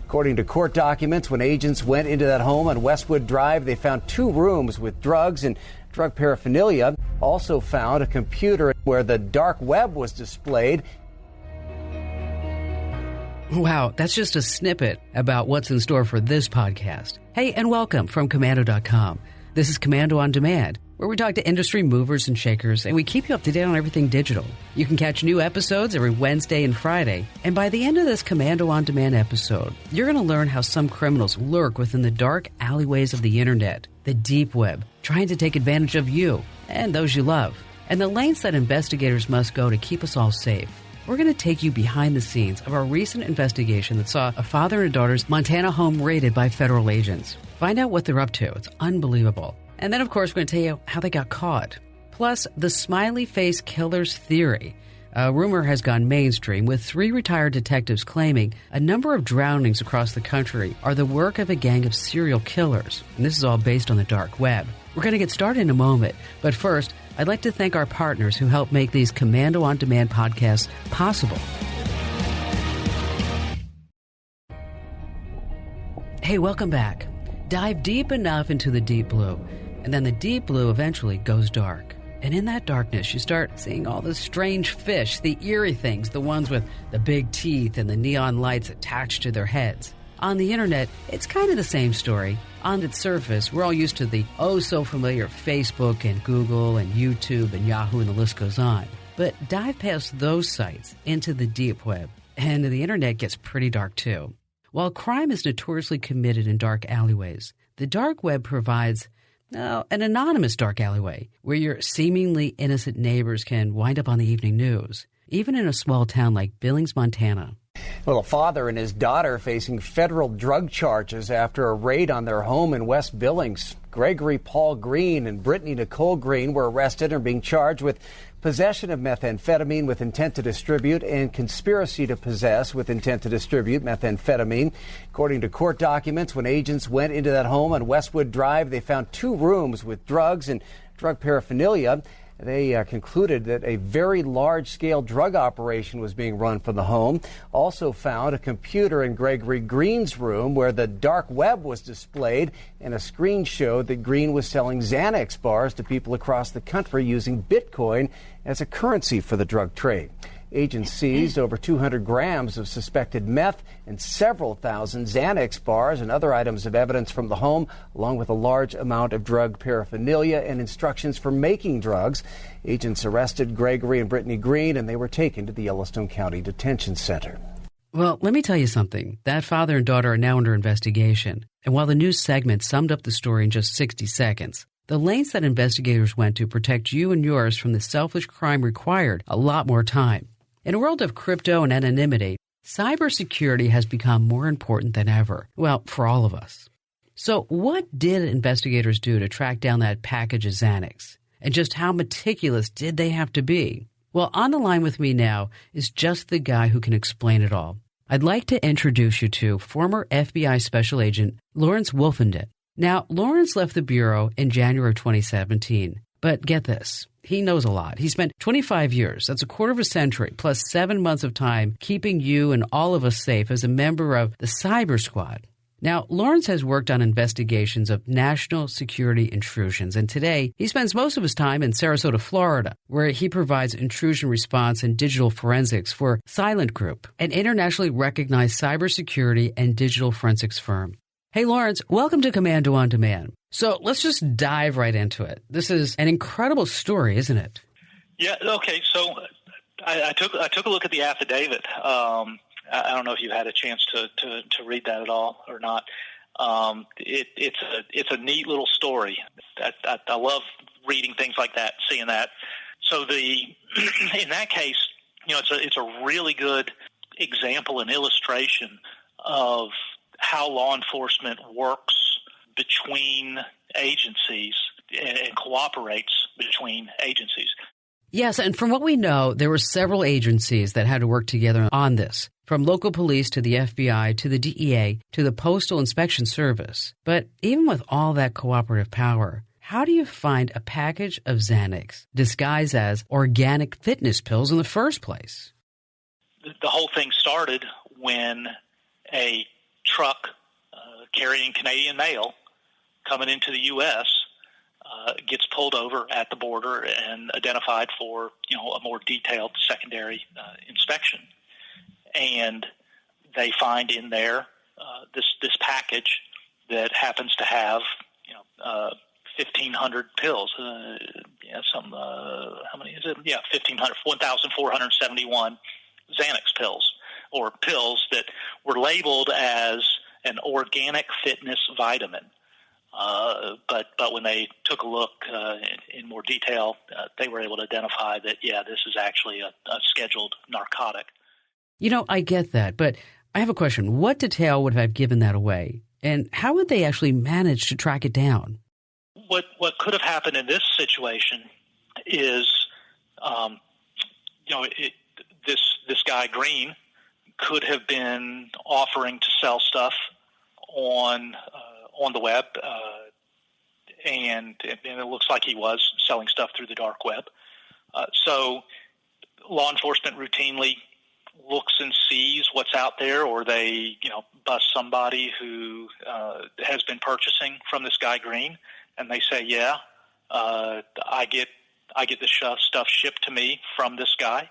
According to court documents, when agents went into that home on Westwood Drive, they found 2 rooms with drugs and drug paraphernalia. Also found a computer where the dark web was displayed. Wow, that's just a snippet about what's in store for this podcast. Hey, and welcome from Komando.com. This is Komando On Demand, where we talk to industry movers and shakers, and we keep you up to date on everything digital. You can catch new episodes every Wednesday and Friday, and by the end of this Komando On Demand episode, you're going to learn how some criminals lurk within the dark alleyways of the internet, the deep web, trying to take advantage of you and those you love, and the lengths that investigators must go to keep us all safe. We're going to take you behind the scenes of our recent investigation that saw a father and daughter's Montana home raided by federal agents. Find out what they're up to. It's unbelievable. And then, of course, we're going to tell you how they got caught. Plus, the smiley face killer's theory. A rumor has gone mainstream, with 3 retired detectives claiming a number of drownings across the country are the work of a gang of serial killers. And this is all based on the dark web. We're going to get started in a moment. But first, I'd like to thank our partners who help make these Komando On Demand podcasts possible. Hey, welcome back. Dive deep enough into the deep blue, and then the deep blue eventually goes dark. And in that darkness, you start seeing all the strange fish, the eerie things, the ones with the big teeth and the neon lights attached to their heads. On the internet, it's kind of the same story. On its surface, we're all used to the oh-so-familiar Facebook and Google and YouTube and Yahoo, and the list goes on. But dive past those sites into the deep web, and the internet gets pretty dark too. While crime is notoriously committed in dark alleyways, the dark web provides an anonymous dark alleyway where your seemingly innocent neighbors can wind up on the evening news, even in a small town like Billings, Montana. Well, a father and his daughter facing federal drug charges after a raid on their home in West Billings. Gregory Paul Green and Brittany Nicole Green were arrested and are being charged with possession of methamphetamine with intent to distribute and conspiracy to possess with intent to distribute methamphetamine. According to court documents, when agents went into that home on Westwood Drive, they found 2 rooms with drugs and drug paraphernalia. They concluded that a very large-scale drug operation was being run from the home. Also found a computer in Gregory Green's room where the dark web was displayed, and a screen showed that Green was selling Xanax bars to people across the country using Bitcoin as a currency for the drug trade. Agents seized over 200 grams of suspected meth and several thousand Xanax bars and other items of evidence from the home, along with a large amount of drug paraphernalia and instructions for making drugs. Agents arrested Gregory and Brittany Green, and they were taken to the Yellowstone County Detention Center. Well, let me tell you something. That father and daughter are now under investigation. And while the news segment summed up the story in just 60 seconds, the lengths that investigators went to protect you and yours from the selfish crime required a lot more time. In a world of crypto and anonymity, cybersecurity has become more important than ever. Well, for all of us. So what did investigators do to track down that package of Xanax? And just how meticulous did they have to be? Well, on the line with me now is just the guy who can explain it all. I'd like to introduce you to former FBI Special Agent Lawrence Wolfenden. Now, Lawrence left the Bureau in January of 2017. But get this, he knows a lot. He spent 25 years, that's a quarter of a century, plus 7 months of time keeping you and all of us safe as a member of the Cyber Squad. Now, Lawrence has worked on investigations of national security intrusions, and today he spends most of his time in Sarasota, Florida, where he provides intrusion response and digital forensics for Silent Group, an internationally recognized cybersecurity and digital forensics firm. Hey, Lawrence, welcome to Komando On Demand. So let's just dive right into it. This is an incredible story, isn't it? Yeah. Okay. So I took a look at the affidavit. I don't know if you had a chance to read that at all or not. It's a neat little story. I love reading things like that, seeing that. So in that case, it's a really good example and illustration of how law enforcement works between agencies and cooperates between agencies. Yes, and from what we know, there were several agencies that had to work together on this, from local police to the FBI to the DEA to the Postal Inspection Service. But even with all that cooperative power, how do you find a package of Xanax disguised as organic fitness pills in the first place? The whole thing started when a truck carrying Canadian mail coming into the U.S. Gets pulled over at the border and identified for a more detailed secondary inspection, and they find in there this package that happens to have 1,500 pills. How many is it? Yeah, 1,471 Xanax pills, or pills that were labeled as an organic fitness vitamin. But when they took a look in more detail, they were able to identify that, this is actually a scheduled narcotic. I get that, but I have a question. What detail would have given that away? And how would they actually manage to track it down? What could have happened in this situation is, this guy Green could have been offering to sell stuff on the web, and it looks like he was selling stuff through the dark web. So law enforcement routinely looks and sees what's out there, or they bust somebody who has been purchasing from this guy Green, and they say, I get this stuff shipped to me from this guy.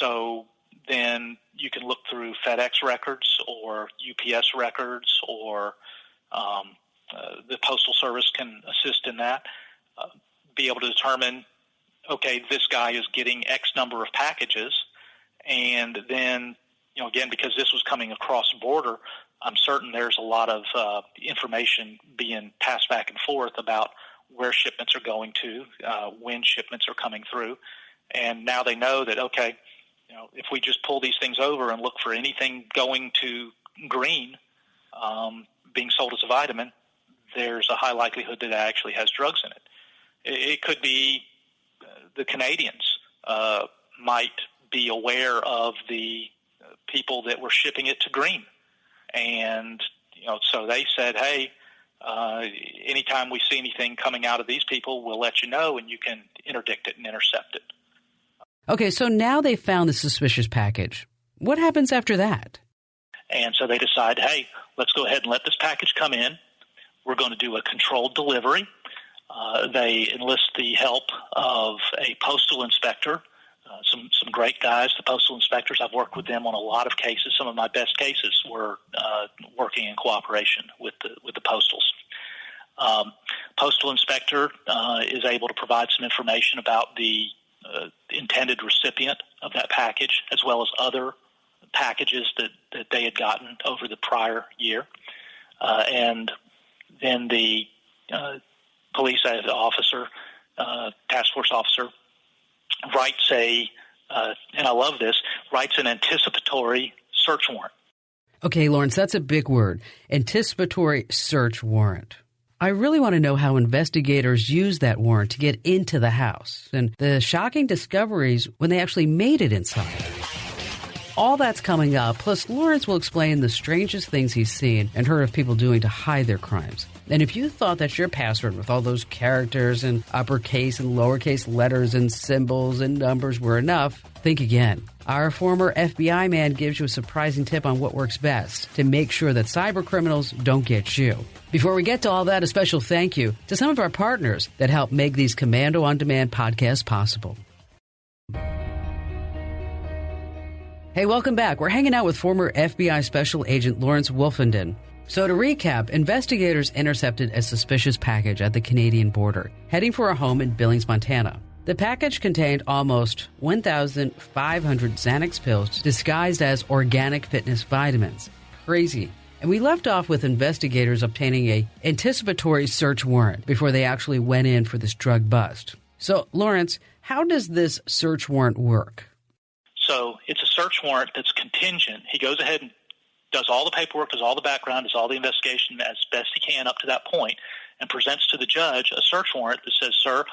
So then you can look through FedEx records or UPS records, or the Postal Service can assist in that, be able to determine, okay, this guy is getting X number of packages, and then, again, because this was coming across the border, I'm certain there's a lot of information being passed back and forth about where shipments are going to, when shipments are coming through, and now they know that, okay, if we just pull these things over and look for anything going to Green, being sold as a vitamin, there's a high likelihood that it actually has drugs in it. It could be the Canadians might be aware of the people that were shipping it to Green, and so they said, hey, anytime we see anything coming out of these people, we'll let you know, and you can interdict it and intercept it. Okay, so now they found the suspicious package. What happens after that? And so they decide, hey, let's go ahead and let this package come in. We're going to do a controlled delivery. They enlist the help of a postal inspector, some great guys, the postal inspectors. I've worked with them on a lot of cases. Some of my best cases were working in cooperation with the postals. Postal inspector is able to provide some information about the intended recipient of that package, as well as other packages that they had gotten over the prior year. And then the police officer, task force officer, writes and I love this, writes an anticipatory search warrant. Okay, Lawrence, that's a big word. Anticipatory search warrant. I really want to know how investigators used that warrant to get into the house and the shocking discoveries when they actually made it inside. All that's coming up, plus Lawrence will explain the strangest things he's seen and heard of people doing to hide their crimes. And if you thought that your password with all those characters and uppercase and lowercase letters and symbols and numbers were enough, think again. Our former FBI man gives you a surprising tip on what works best to make sure that cyber criminals don't get you. Before we get to all that, a special thank you to some of our partners that help make these Komando On Demand podcasts possible. Hey, welcome back. We're hanging out with former FBI Special Agent Lawrence Wolfenden. So to recap, investigators intercepted a suspicious package at the Canadian border, heading for a home in Billings, Montana. The package contained almost 1,500 Xanax pills disguised as organic fitness vitamins. Crazy. And we left off with investigators obtaining a anticipatory search warrant before they actually went in for this drug bust. So, Lawrence, how does this search warrant work? So it's a search warrant that's contingent. He goes ahead and does all the paperwork, does all the background, does all the investigation as best he can up to that point, and presents to the judge a search warrant that says, sir,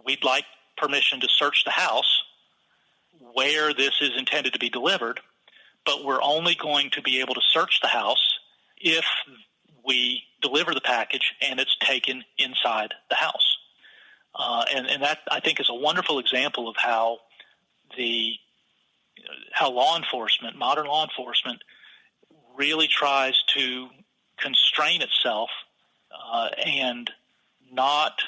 we'd like permission to search the house where this is intended to be delivered, but we're only going to be able to search the house if we deliver the package and it's taken inside the house. And that, I think, is a wonderful example of how law enforcement, modern law enforcement, really tries to constrain itself and not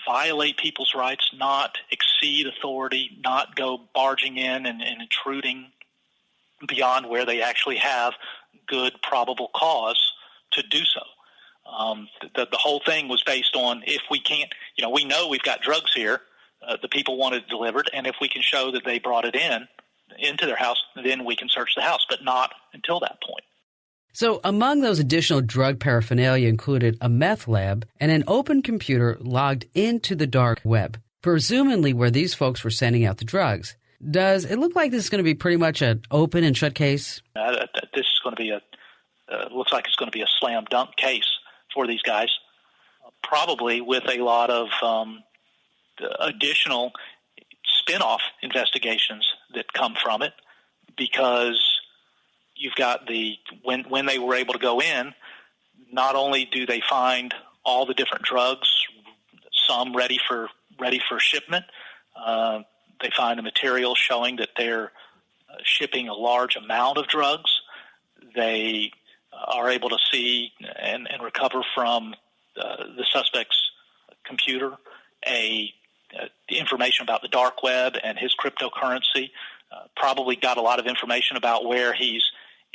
violate people's rights, not exceed authority, not go barging in and intruding beyond where they actually have good probable cause to do so. The whole thing was based on, if we can't, we know we've got drugs here, the people want it delivered, and if we can show that they brought it into their house, then we can search the house, but not until that point. So among those additional drug paraphernalia included a meth lab and an open computer logged into the dark web, presumably where these folks were sending out the drugs. Does it look like this is going to be pretty much an open and shut case? This is going to be looks like it's going to be a slam dunk case for these guys, probably with a lot of additional spin-off investigations that come from it, because you've got when they were able to go in, not only do they find all the different drugs, some ready for shipment, they find the material showing that they're shipping a large amount of drugs. They are able to see and recover from the suspect's computer the information about the dark web and his cryptocurrency. Probably got a lot of information about where he's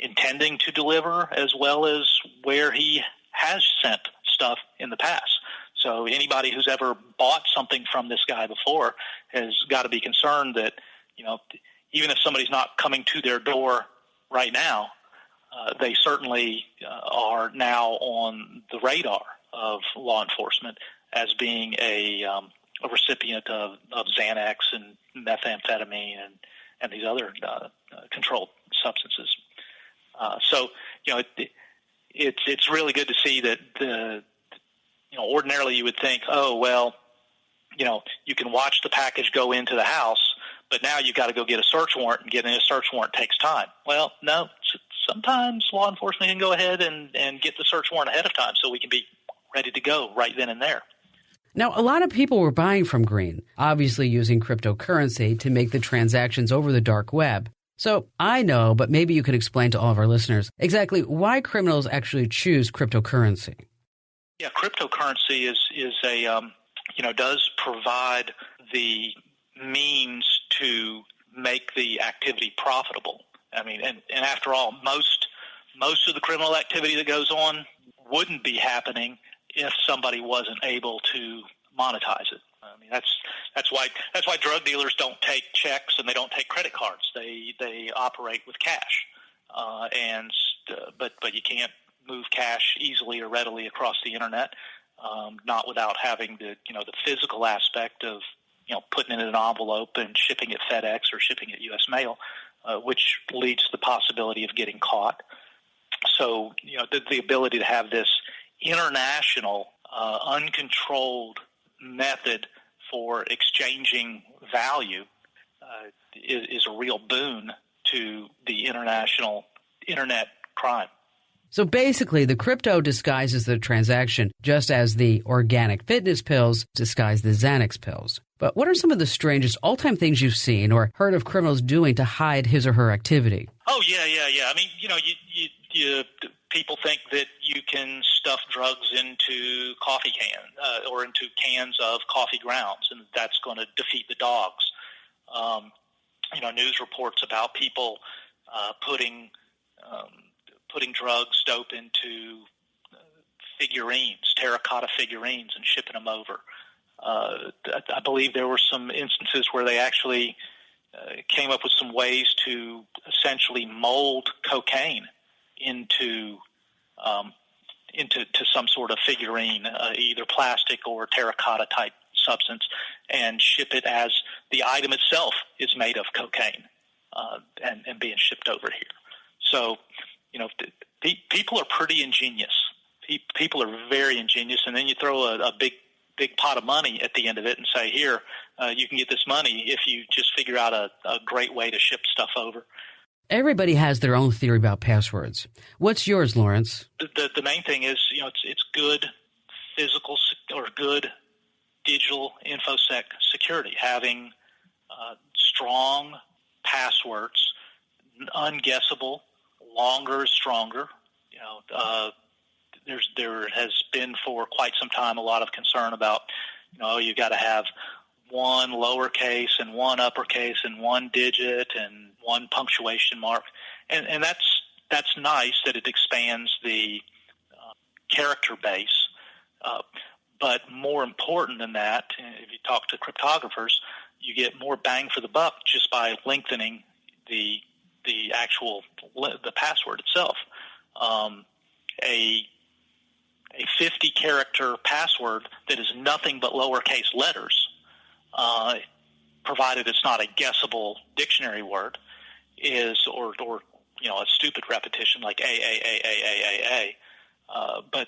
intending to deliver, as well as where he has sent stuff in the past. So anybody who's ever bought something from this guy before has got to be concerned that, even if somebody's not coming to their door right now, they certainly are now on the radar of law enforcement as being a recipient of Xanax and methamphetamine and these other controlled substances. It's really good to see that ordinarily you would think, oh, well, you can watch the package go into the house, but now you've got to go get a search warrant, and getting a search warrant takes time. Well, no, sometimes law enforcement can go ahead and get the search warrant ahead of time so we can be ready to go right then and there. Now, a lot of people were buying from Green, obviously using cryptocurrency to make the transactions over the dark web. So I know, but maybe you could explain to all of our listeners exactly why criminals actually choose cryptocurrency. Yeah, cryptocurrency does provide the means to make the activity profitable. I mean, and after all, most of the criminal activity that goes on wouldn't be happening if somebody wasn't able to monetize it. I mean, that's why drug dealers don't take checks and they don't take credit cards. They operate with cash, but you can't move cash easily or readily across the internet, not without having the physical aspect of putting it in an envelope and shipping it FedEx or shipping it U.S. mail, which leads to the possibility of getting caught. So the ability to have this international, uncontrolled method for exchanging value is a real boon to the international internet crime. So basically, the crypto disguises the transaction just as the organic fitness pills disguise the Xanax pills. But what are some of the strangest all-time things you've seen or heard of criminals doing to hide his or her activity? Oh, yeah. I mean, you people think that you can stuff drugs into coffee cans or into cans of coffee grounds, and that's going to defeat the dogs. News reports about people putting drugs dope into figurines, terracotta figurines, and shipping them over. I believe there were some instances where they actually came up with some ways to essentially mold cocaine into some sort of figurine, either plastic or terracotta type substance, and ship it as the item itself is made of cocaine and being shipped over here. So, people are pretty ingenious. People are very ingenious, and then you throw a big pot of money at the end of it and say, here, you can get this money if you just figure out a great way to ship stuff over. Everybody has their own theory about passwords. What's yours, Lawrence? The main thing is, it's good physical or good digital infosec security, having strong passwords, unguessable, longer is stronger. There has been for quite some time a lot of concern about, you got to have one lowercase and one uppercase and one digit and one punctuation mark, and that's nice that it expands the character base. But more important than that, if you talk to cryptographers, you get more bang for the buck just by lengthening the password itself. A 50-character password that is nothing but lowercase letters, provided it's not a guessable dictionary word, or a stupid repetition like A. But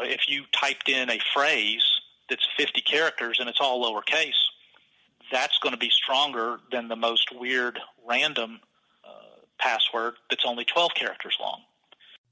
if you typed in a phrase that's 50 characters and it's all lowercase, that's going to be stronger than the most weird random password that's only 12 characters long.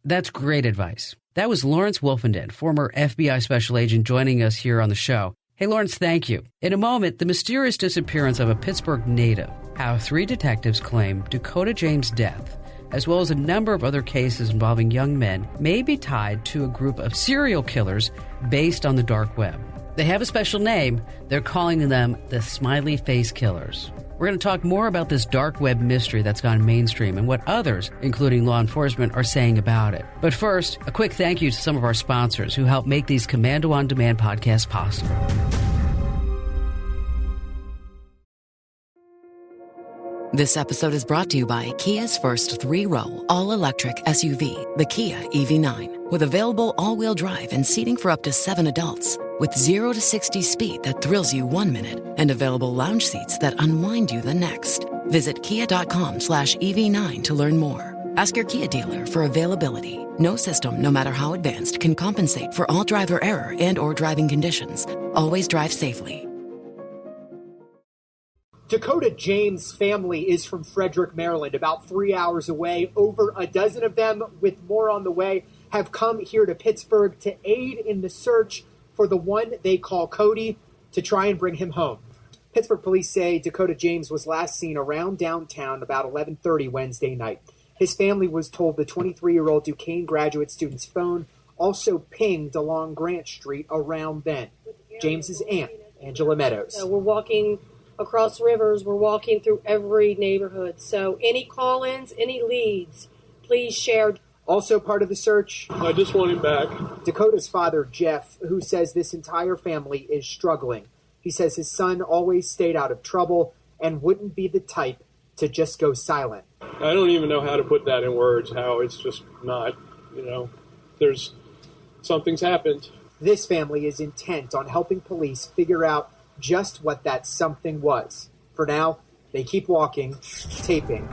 That's great advice. That was Lawrence Wolfenden, former FBI special agent, joining us here on the show. Hey, Lawrence, thank you. In a moment, the mysterious disappearance of a Pittsburgh native, how 3 detectives claim Dakota James' death, as well as a number of other cases involving young men, may be tied to a group of serial killers based on the dark web. They have a special name. They're calling them the Smiley Face Killers. We're going to talk more about this dark web mystery that's gone mainstream and what others, including law enforcement, are saying about it. But first, a quick thank you to some of our sponsors who help make these Komando On Demand podcasts possible. This episode is brought to you by Kia's first 3-row, all-electric SUV, the Kia EV9, with available all-wheel drive and seating for up to 7 adults, with 0 to 60 speed that thrills you 1 minute, and available lounge seats that unwind you the next. Visit kia.com/EV9 to learn more. Ask your Kia dealer for availability. No system, no matter how advanced, can compensate for all driver error and or driving conditions. Always drive safely. Dakota James' family is from Frederick, Maryland, about 3 hours away. Over a dozen of them, with more on the way, have come here to Pittsburgh to aid in the search for the one they call Cody, to try and bring him home. Pittsburgh police say Dakota James was last seen around downtown about 11:30 Wednesday night. His family was told the 23-year-old Duquesne graduate student's phone also pinged along Grant Street around then. James's aunt, Angela Meadows. We're walking across rivers. We're walking through every neighborhood. So any call-ins, any leads, please share. Also part of the search, I just want him back. Dakota's father, Jeff, who says this entire family is struggling. He says his son always stayed out of trouble and wouldn't be the type to just go silent. I don't even know how to put that in words, how it's just not, something's happened. This family is intent on helping police figure out just what that something was. For now, they keep walking, taping,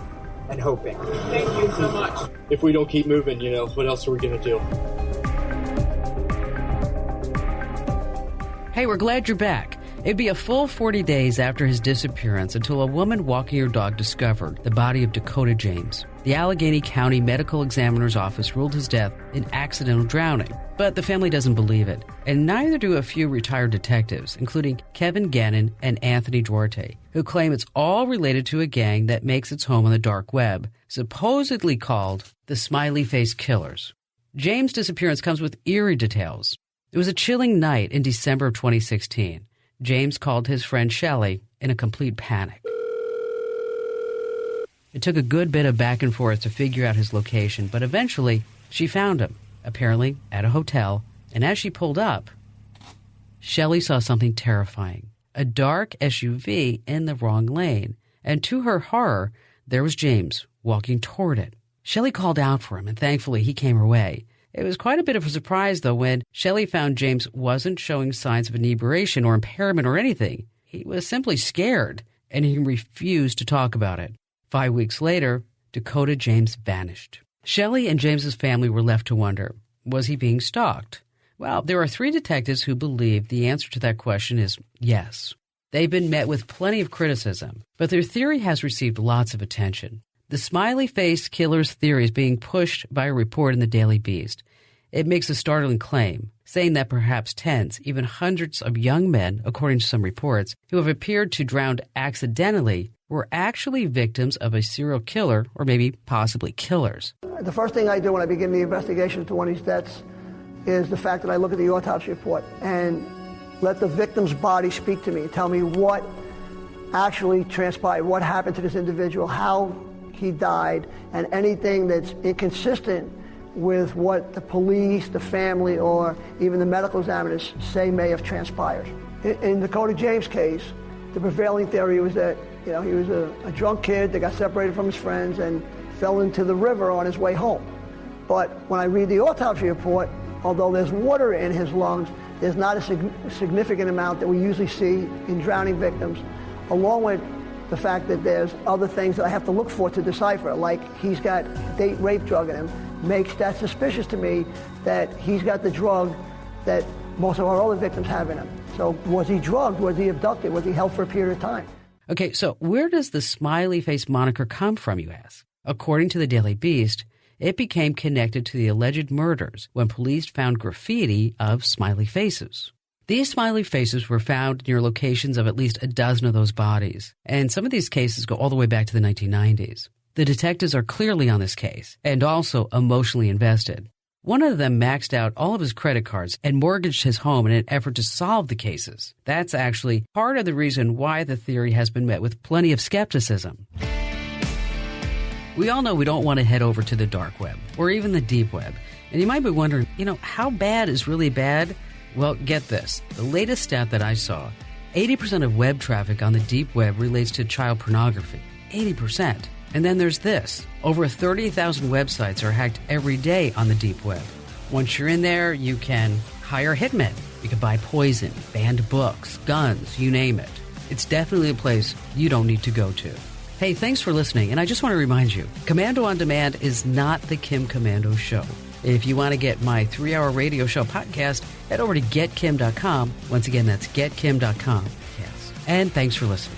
and hoping. Thank you so much. If we don't keep moving, what else are we going to do? Hey, we're glad you're back. It'd be a full 40 days after his disappearance until a woman walking her dog discovered the body of Dakota James. The Allegheny County Medical Examiner's Office ruled his death an accidental drowning, but the family doesn't believe it, and neither do a few retired detectives, including Kevin Gannon and Anthony Duarte, who claim it's all related to a gang that makes its home on the dark web, supposedly called the Smiley Face Killers. James' disappearance comes with eerie details. It was a chilling night in December of 2016. James called his friend Shelley in a complete panic. It took a good bit of back and forth to figure out his location, but eventually she found him, apparently at a hotel, and as she pulled up, Shelley saw something terrifying, a dark SUV in the wrong lane, and to her horror, there was James walking toward it. Shelley called out for him, and thankfully he came her way. It was quite a bit of a surprise, though, when Shelley found James wasn't showing signs of inebriation or impairment or anything. He was simply scared, and he refused to talk about it. 5 weeks later, Dakota James vanished. Shelley and James's family were left to wonder, was he being stalked? Well, there are 3 detectives who believe the answer to that question is yes. They've been met with plenty of criticism, but their theory has received lots of attention. The Smiley Face Killers theory is being pushed by a report in the Daily Beast. It makes a startling claim, saying that perhaps tens, even hundreds of young men, according to some reports, who have appeared to drown accidentally were actually victims of a serial killer or maybe possibly killers. The first thing I do when I begin the investigation into one of these deaths is the fact that I look at the autopsy report and let the victim's body speak to me, tell me what actually transpired, what happened to this individual, how he died, and anything that's inconsistent with what the police, the family, or even the medical examiners say may have transpired. In Dakota James' case, the prevailing theory was that he was a drunk kid that got separated from his friends and fell into the river on his way home. But when I read the autopsy report, although there's water in his lungs, there's not a significant amount that we usually see in drowning victims, along with the fact that there's other things that I have to look for to decipher, like he's got date rape drug in him, makes that suspicious to me that he's got the drug that most of our other victims have in him. So was he drugged? Was he abducted? Was he held for a period of time? Okay, so where does the smiley face moniker come from, you ask? According to the Daily Beast, it became connected to the alleged murders when police found graffiti of smiley faces. These smiley faces were found near locations of at least a dozen of those bodies, and some of these cases go all the way back to the 1990s. The detectives are clearly on this case and also emotionally invested. One of them maxed out all of his credit cards and mortgaged his home in an effort to solve the cases. That's actually part of the reason why the theory has been met with plenty of skepticism. We all know we don't want to head over to the dark web or even the deep web. And you might be wondering, how bad is really bad? Well, get this. The latest stat that I saw, 80% of web traffic on the deep web relates to child pornography. 80%. And then there's this. Over 30,000 websites are hacked every day on the deep web. Once you're in there, you can hire hitmen. You can buy poison, banned books, guns, you name it. It's definitely a place you don't need to go to. Hey, thanks for listening. And I just want to remind you, Komando On Demand is not the Kim Komando Show. If you want to get my 3-hour radio show podcast, head over to getkim.com. Once again, that's getkim.com. Yes. And thanks for listening.